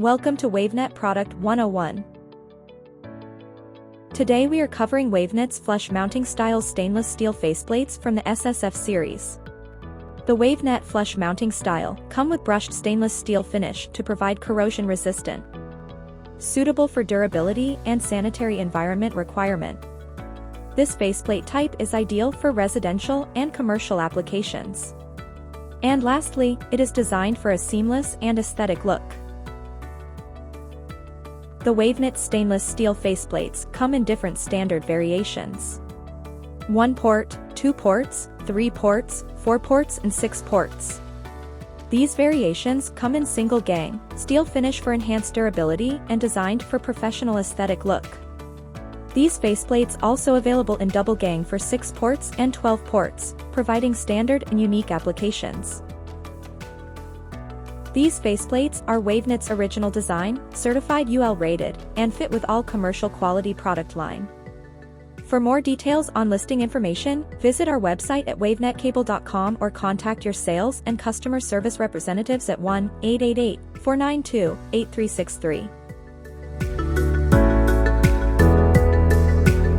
Welcome to Wavenet Product 101. Today we are covering Wavenet's flush mounting style stainless steel faceplates from the SSF series. The Wavenet flush mounting style come with brushed stainless steel finish to provide corrosion resistant, suitable for durability and sanitary environment requirement. This faceplate type is ideal for residential and commercial applications. And lastly, it is designed for a seamless and aesthetic look. The Wavenet stainless steel faceplates come in different standard variations: 1 port, 2 ports, 3 ports, 4 ports and 6 ports. These variations come in single gang, steel finish for enhanced durability and designed for professional aesthetic look. These faceplates also available in double gang for 6 ports and 12 ports, providing standard and unique applications. These faceplates are Wavenet's original design, certified UL rated, and fit with all commercial quality product line. For more details on listing information, visit our website at wavenetcable.com or contact your sales and customer service representatives at 1-888-492-8363.